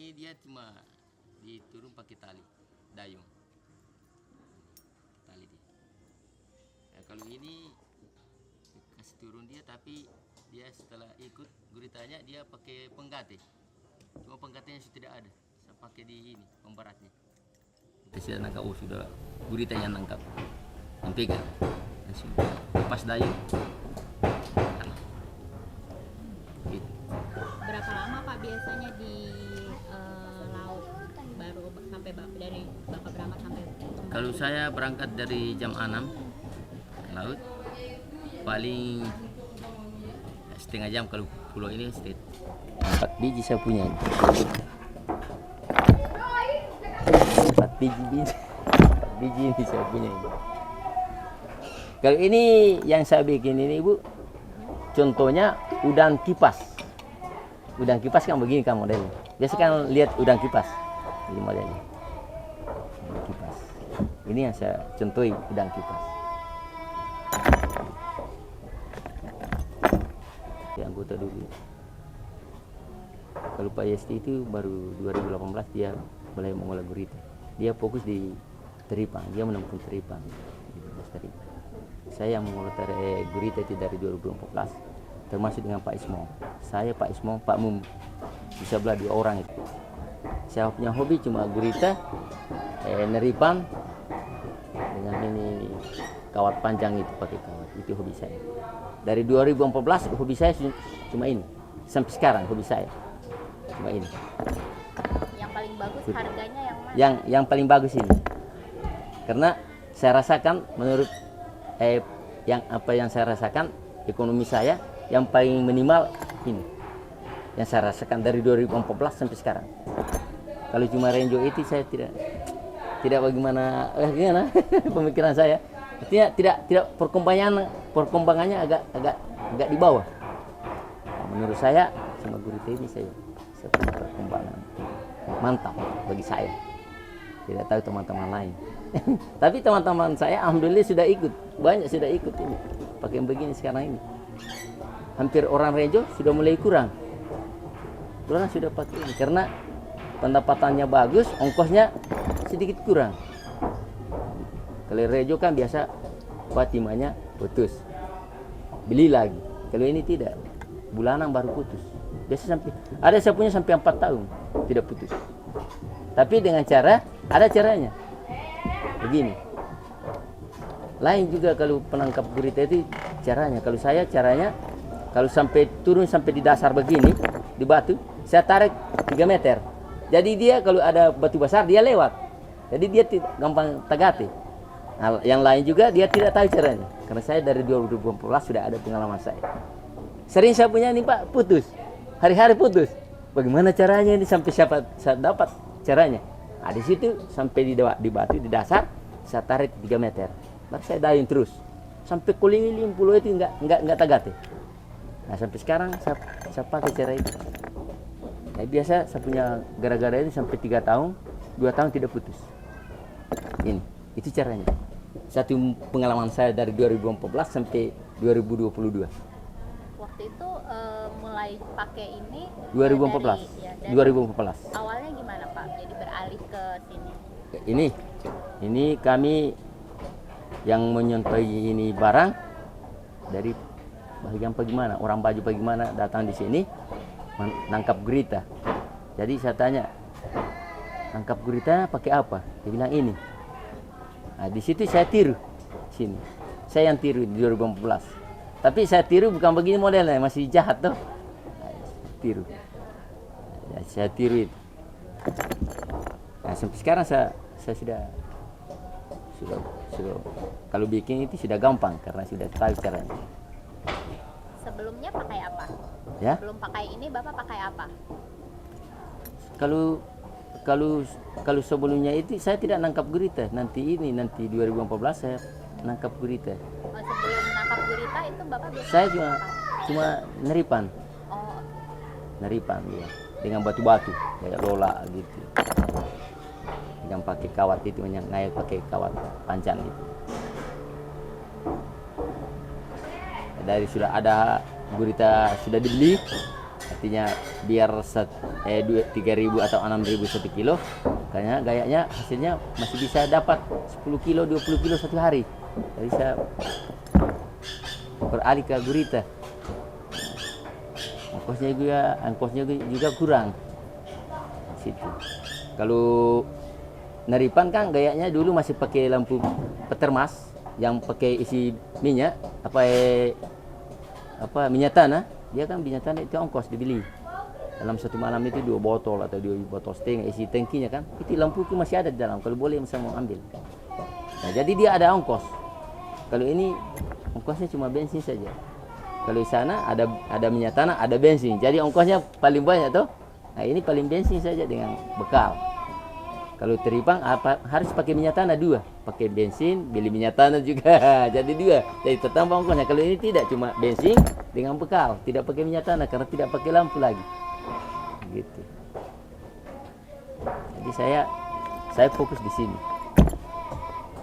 ini dia cuma diturun pakai tali dayung, tali dia. Nah, kalau ini kasih turun dia, tapi dia setelah ikut guritanya dia pakai penggate. Cuma penggatenya sudah tidak ada. Saya pakai di ini pemberatnya. Kita sudah nangkap, sudah gurita yang nangkap, yang pegang. Langsung lepas dayung. Gitu. Berapa lama Pak biasanya di laut baru sampai dari Bapak berangkat sampai kembali? Kalau saya berangkat dari jam 6 laut, paling setengah jam. Kalau pulau ini 4 biji saya punya. 4 biji ini saya punya ini. Kalau ini yang saya bikin ini Ibu, contohnya udang kipas. Udang kipas kan begini kan modelnya. Biasa kan lihat udang kipas. Ini modelnya. Udang kipas. Ini yang saya contohi udang kipas. Yang anggota dulu. Kalau Pak Yesti itu baru 2018 dia mulai mengolah gurita. Dia fokus di teripang, dia menemukan teripang. Saya yang mengolah gurita itu dari 2014, termasuk dengan Pak Ismo. Saya, Pak Ismo, Pak Mum, bisa belah 2 orang itu. Saya punya hobi cuma gurita, neripang, dengan ini kawat panjang itu, pakai kawat. Itu hobi saya. Dari 2014 hobi saya cuma ini. Sampai sekarang hobi saya cuma ini. Yang paling bagus harganya yang mana? Yang paling bagus ini. Karena saya rasakan menurut yang saya rasakan ekonomi saya yang paling minimal ini. Yang saya rasakan dari 2014 sampai sekarang. Kalau cuma Renjo itu saya tidak bagaimana pemikiran saya. Artinya tidak perkembangannya agak di bawah. Nah, menurut saya sama gurita ini saya punya perkembangan mantap bagi saya. Tidak tahu teman-teman lain. Tapi teman-teman saya alhamdulillah sudah ikut, banyak sudah ikut ini pakai yang begini sekarang ini. Hampir orang Rejo sudah mulai kurang. Orang sudah pakai ini karena pendapatannya bagus, ongkosnya sedikit kurang. Kalau Rejo kan biasa buat timahnya putus, beli lagi. Kalau ini tidak, bulanan baru putus. Biasa saya punya sampai 4 tahun tidak putus. Tapi dengan ada caranya. Begini. Lain juga kalau penangkap gurita itu caranya. Kalau saya caranya, kalau sampai turun sampai di dasar begini, di batu, saya tarik 3 meter. Jadi dia kalau ada batu besar dia lewat. Jadi dia gampang tagati. Nah, yang lain juga dia tidak tahu caranya. Karena saya dari 2014 sudah ada pengalaman saya. Sering saya punya ini Pak, putus. Hari-hari putus. Bagaimana caranya ini sampai saya dapat caranya? Nah, di situ sampai di batu di dasar saya tarik 3 meter. Baru saya dayung terus. Sampai keliling pulau itu enggak tagati. Nah, sampai sekarang saya pakai cara itu. Nah, biasa saya punya gara-gara ini sampai 3 tahun, 2 tahun tidak putus. Ini, itu caranya. Satu pengalaman saya dari 2014 sampai 2022. Waktu itu mulai pakai ini 2014. dari 2014. awalnya gimana Pak? Jadi beralih ke sini. Ini kami yang menyontohi ini barang dari bagian bagaimana, orang baju bagaimana datang di sini menangkap gurita. Jadi saya tanya, tangkap gurita pakai apa? Dia bilang ini. Nah, di situ saya tiru sini. Saya yang tiru di 2014. Tapi saya tiru bukan begini modelnya, masih jahat tuh. Nah, tiru. Ya, saya tiru itu. Nah, sampai sekarang saya sudah kalau bikin itu sudah gampang karena sudah tahu caranya. Sebelumnya pakai apa? Ya? Sebelum pakai ini Bapak pakai apa? Kalau sebelumnya itu saya tidak nangkap gurita. Nanti 2014 saya nangkap gurita. Oh, sebelum nangkap gurita itu Bapak biasanya Saya apa? cuma neripan. Oh, Neripan ya. Dengan batu-batu kayak lola gitu. Yang pakai kawat itu, yang naik pakai kawat panjang itu. Dari sudah ada gurita sudah dibeli, artinya biar 3.000 atau 6.000 1 kilo, kayaknya gayanya hasilnya masih bisa dapat 10 kilo 20 kilo satu hari. Jadi saya beralih ke gurita. Ongkosnya juga kurang situ. Kalau naripan kan gayanya dulu masih pakai lampu petermas yang pakai isi minyak minyak tanah. Dia kan minyak tanah itu ongkos dibeli. Dalam satu malam itu 2 botol atau 2 botol setengah isi tangkinya kan. Itu lampu itu masih ada di dalam. Kalau boleh saya mau ambil. Nah, jadi dia ada ongkos. Kalau ini ongkosnya cuma bensin saja. Kalau di sana ada minyak tanah, ada bensin. Jadi ongkosnya paling banyak tuh. Nah, ini paling bensin saja dengan bekal. Kalau teripang harus pakai minyak tanah 2. Pakai bensin, beli minyak tanah juga. Jadi 2. Jadi tertambah ongkosnya. Kalau ini tidak, cuma bensin dengan bekal. Tidak pakai minyak tanah karena tidak pakai lampu lagi. Gitu. Jadi saya fokus di sini.